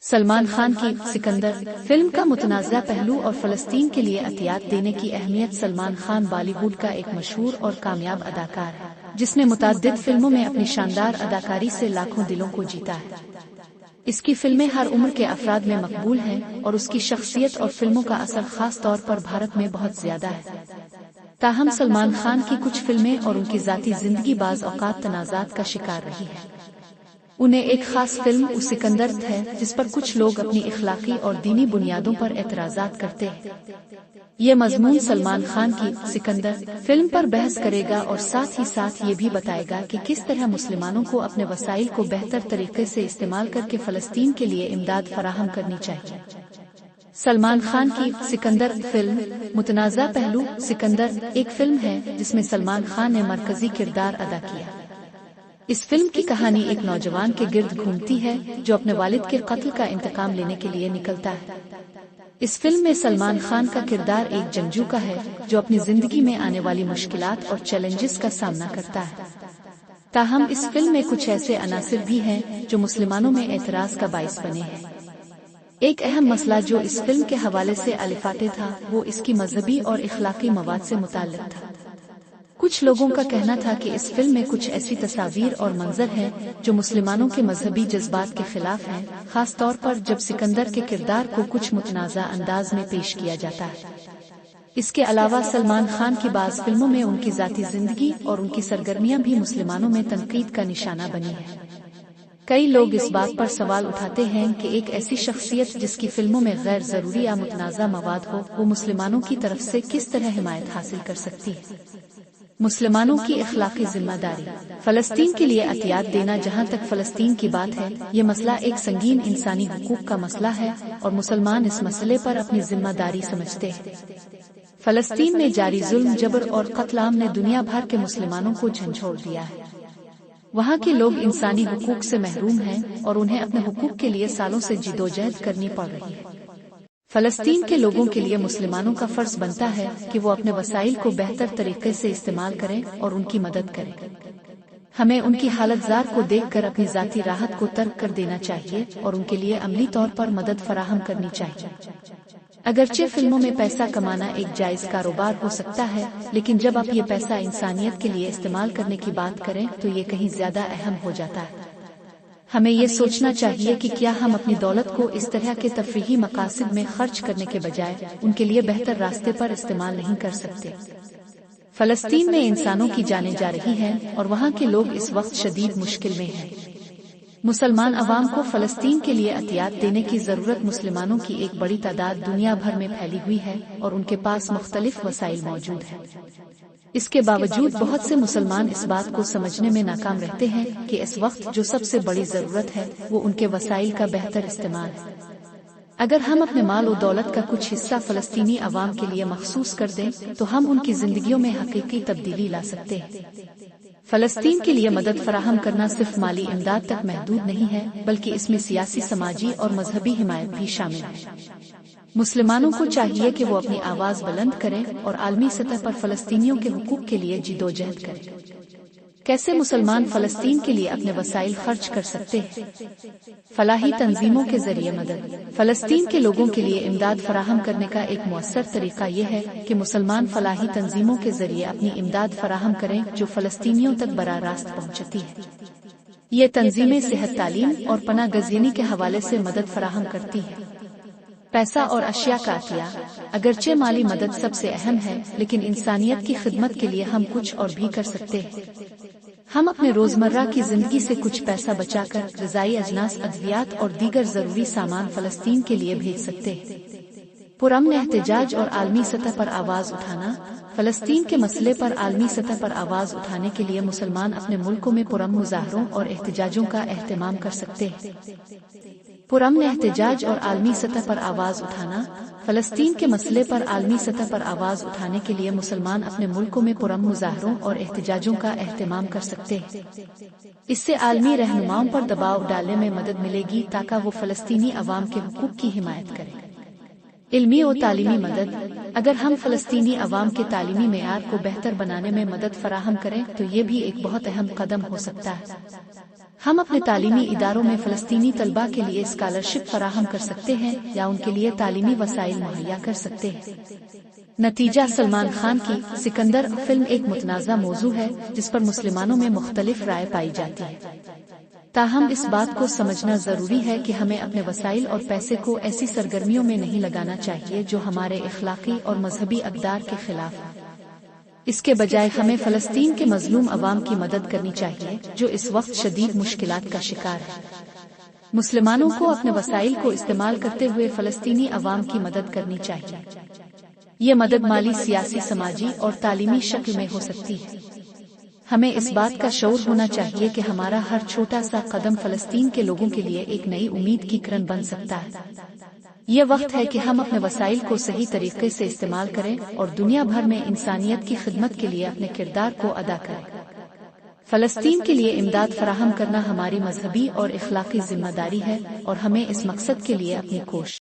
سلمان خان کی سکندر فلم کا متنازع پہلو اور فلسطین کے لیے عطیات دینے کی اہمیت۔ سلمان خان بالی ووڈ کا ایک مشہور اور کامیاب اداکار ہے جس نے متعدد فلموں میں اپنی شاندار اداکاری سے لاکھوں دلوں کو جیتا ہے۔ اس کی فلمیں ہر عمر کے افراد میں مقبول ہیں اور اس کی شخصیت اور فلموں کا اثر خاص طور پر بھارت میں بہت زیادہ ہے۔ تاہم سلمان خان کی کچھ فلمیں اور ان کی ذاتی زندگی بعض اوقات تنازعات کا شکار رہی ہے۔ انہیں ایک خاص فلم سکندر ہے جس پر کچھ لوگ اپنی اخلاقی اور دینی بنیادوں پر اعتراضات کرتے ہیں۔ یہ مضمون سلمان خان کی سکندر فلم پر بحث کرے گا اور ساتھ ہی ساتھ یہ بھی بتائے گا کہ کس طرح مسلمانوں کو اپنے وسائل کو بہتر طریقے سے استعمال کر کے فلسطین کے لیے امداد فراہم کرنی چاہیے۔ سلمان خان کی سکندر فلم متنازع پہلو۔ سکندر ایک فلم ہے جس میں سلمان خان نے مرکزی کردار ادا کیا۔ اس فلم کی کہانی ایک نوجوان کے گرد گھومتی ہے جو اپنے والد کے قتل کا انتقام لینے کے لیے نکلتا ہے۔ اس فلم میں سلمان خان کا کردار ایک جنگجو کا ہے جو اپنی زندگی میں آنے والی مشکلات اور چیلنجز کا سامنا کرتا ہے۔ تاہم اس فلم میں کچھ ایسے عناصر بھی ہیں جو مسلمانوں میں اعتراض کا باعث بنے ہیں۔ ایک اہم مسئلہ جو اس فلم کے حوالے سے الفاتے تھا وہ اس کی مذہبی اور اخلاقی مواد سے متعلق تھا۔ کچھ لوگوں کا کہنا تھا کہ اس فلم میں کچھ ایسی تصاویر اور منظر ہیں جو مسلمانوں کے مذہبی جذبات کے خلاف ہیں، خاص طور پر جب سکندر کے کردار کو کچھ متنازع انداز میں پیش کیا جاتا ہے۔ اس کے علاوہ سلمان خان کی بعض فلموں میں ان کی ذاتی زندگی اور ان کی سرگرمیاں بھی مسلمانوں میں تنقید کا نشانہ بنی ہیں۔ کئی لوگ اس بات پر سوال اٹھاتے ہیں کہ ایک ایسی شخصیت جس کی فلموں میں غیر ضروری یا متنازع مواد ہو وہ مسلمانوں کی طرف سے کس طرح حمایت حاصل کر سکتی ہے۔ مسلمانوں کی اخلاقی ذمہ داری۔ فلسطین کے لیے عطیات دینا۔ جہاں تک فلسطین کی بات ہے یہ مسئلہ ایک سنگین انسانی حقوق کا مسئلہ ہے اور مسلمان اس مسئلے پر اپنی ذمہ داری سمجھتے ہیں۔ فلسطین میں جاری ظلم، جبر اور قتل عام نے دنیا بھر کے مسلمانوں کو جھنجھوڑ دیا ہے۔ وہاں کے لوگ انسانی حقوق سے محروم ہیں اور انہیں اپنے حقوق کے لیے سالوں سے جدوجہد کرنی پڑ رہی ہے۔ فلسطین کے لوگوں کے لیے مسلمانوں کا فرض بنتا ہے کہ وہ اپنے وسائل کو بہتر طریقے سے استعمال کریں اور ان کی مدد کریں۔ ہمیں ان کی حالت زار کو دیکھ کر اپنی ذاتی راحت کو ترک کر دینا چاہیے اور ان کے لیے عملی طور پر مدد فراہم کرنی چاہیے۔ اگرچہ فلموں میں پیسہ کمانا ایک جائز کاروبار ہو سکتا ہے، لیکن جب آپ یہ پیسہ انسانیت کے لیے استعمال کرنے کی بات کریں تو یہ کہیں زیادہ اہم ہو جاتا ہے۔ ہمیں یہ سوچنا چاہیے کہ کیا ہم اپنی دولت کو اس طرح کے تفریحی مقاصد میں خرچ کرنے کے بجائے ان کے لیے بہتر راستے پر استعمال نہیں کر سکتے۔ فلسطین میں انسانوں کی جانیں جا رہی ہیں اور وہاں کے لوگ اس وقت شدید مشکل میں ہیں۔ مسلمان عوام کو فلسطین کے لیے عطیات دینے کی ضرورت۔ مسلمانوں کی ایک بڑی تعداد دنیا بھر میں پھیلی ہوئی ہے اور ان کے پاس مختلف وسائل موجود ہیں۔ اس کے باوجود بہت سے مسلمان اس بات کو سمجھنے میں ناکام رہتے ہیں کہ اس وقت جو سب سے بڑی ضرورت ہے وہ ان کے وسائل کا بہتر استعمال ہے۔ اگر ہم اپنے مال و دولت کا کچھ حصہ فلسطینی عوام کے لیے مخصوص کر دیں تو ہم ان کی زندگیوں میں حقیقی تبدیلی لا سکتے ہیں۔ فلسطین کے لیے مدد فراہم کرنا صرف مالی امداد تک محدود نہیں ہے بلکہ اس میں سیاسی، سماجی اور مذہبی حمایت بھی شامل ہے۔ مسلمانوں کو چاہیے کہ وہ اپنی آواز بلند کریں اور عالمی سطح پر فلسطینیوں کے حقوق کے لیے جدوجہد کریں۔ کیسے مسلمان فلسطین کے لیے اپنے وسائل خرچ کر سکتے ہیں؟ فلاحی تنظیموں کے ذریعے مدد۔ فلسطین کے لوگوں کے لیے امداد فراہم کرنے کا ایک مؤثر طریقہ یہ ہے کہ مسلمان فلاحی تنظیموں کے ذریعے اپنی امداد فراہم کریں جو فلسطینیوں تک براہ راست پہنچتی ہے۔ یہ تنظیمیں صحت، تعلیم اور پناہ گزینی کے حوالے سے مدد فراہم کرتی ہیں۔ پیسہ اور اشیاء کا عطیہ۔ اگرچہ مالی مدد سب سے اہم ہے لیکن انسانیت کی خدمت کے لیے ہم کچھ اور بھی کر سکتے ہیں۔ ہم اپنے روزمرہ کی زندگی سے کچھ پیسہ بچا کر غذائی اجناس، ادویات اور دیگر ضروری سامان فلسطین کے لیے بھیج سکتے ہیں۔ پرامن احتجاج اور عالمی سطح پر آواز اٹھانا۔ فلسطین کے مسئلے پر عالمی سطح پر آواز اٹھانے کے لیے مسلمان اپنے ملکوں میں پرامن مظاہروں اور احتجاجوں کا اہتمام کر سکتے ہیں۔ پرامن احتجاج اور عالمی سطح پر آواز اٹھانا۔ فلسطین کے مسئلے پر عالمی سطح پر آواز اٹھانے کے لیے مسلمان اپنے ملکوں میں پرامن مظاہروں اور احتجاجوں کا اہتمام کر سکتے ہیں۔ اس سے عالمی رہنماؤں پر دباؤ ڈالنے میں مدد ملے گی تاکہ وہ فلسطینی عوام کے حقوق کی حمایت کریں۔ علمی و تعلیمی مدد۔ اگر ہم فلسطینی عوام کے تعلیمی معیار کو بہتر بنانے میں مدد فراہم کریں تو یہ بھی ایک بہت اہم قدم ہو سکتا ہے۔ ہم اپنے تعلیمی اداروں میں فلسطینی طلباء کے لیے اسکالرشپ فراہم کر سکتے ہیں یا ان کے لیے تعلیمی وسائل مہیا کر سکتے ہیں۔ نتیجہ: سلمان خان کی سکندر فلم ایک متنازع موضوع ہے جس پر مسلمانوں میں مختلف رائے پائی جاتی ہے۔ تاہم اس بات کو سمجھنا ضروری ہے کہ ہمیں اپنے وسائل اور پیسے کو ایسی سرگرمیوں میں نہیں لگانا چاہیے جو ہمارے اخلاقی اور مذہبی اقدار کے خلاف ہیں۔ اس کے بجائے ہمیں فلسطین کے مظلوم عوام کی مدد کرنی چاہیے جو اس وقت شدید مشکلات کا شکار ہے۔ مسلمانوں کو اپنے وسائل کو استعمال کرتے ہوئے فلسطینی عوام کی مدد کرنی چاہیے۔ یہ مدد مالی، سیاسی، سماجی اور تعلیمی شکل میں ہو سکتی ہے۔ ہمیں اس بات کا شعور ہونا چاہیے کہ ہمارا ہر چھوٹا سا قدم فلسطین کے لوگوں کے لیے ایک نئی امید کی کرن بن سکتا ہے۔ یہ وقت ہے کہ ہم اپنے وسائل کو صحیح طریقے سے استعمال کریں اور دنیا بھر میں انسانیت کی خدمت کے لیے اپنے کردار کو ادا کریں۔ فلسطین کے لیے امداد فراہم کرنا ہماری مذہبی اور اخلاقی ذمہ داری ہے اور ہمیں اس مقصد کے لیے اپنی کوشش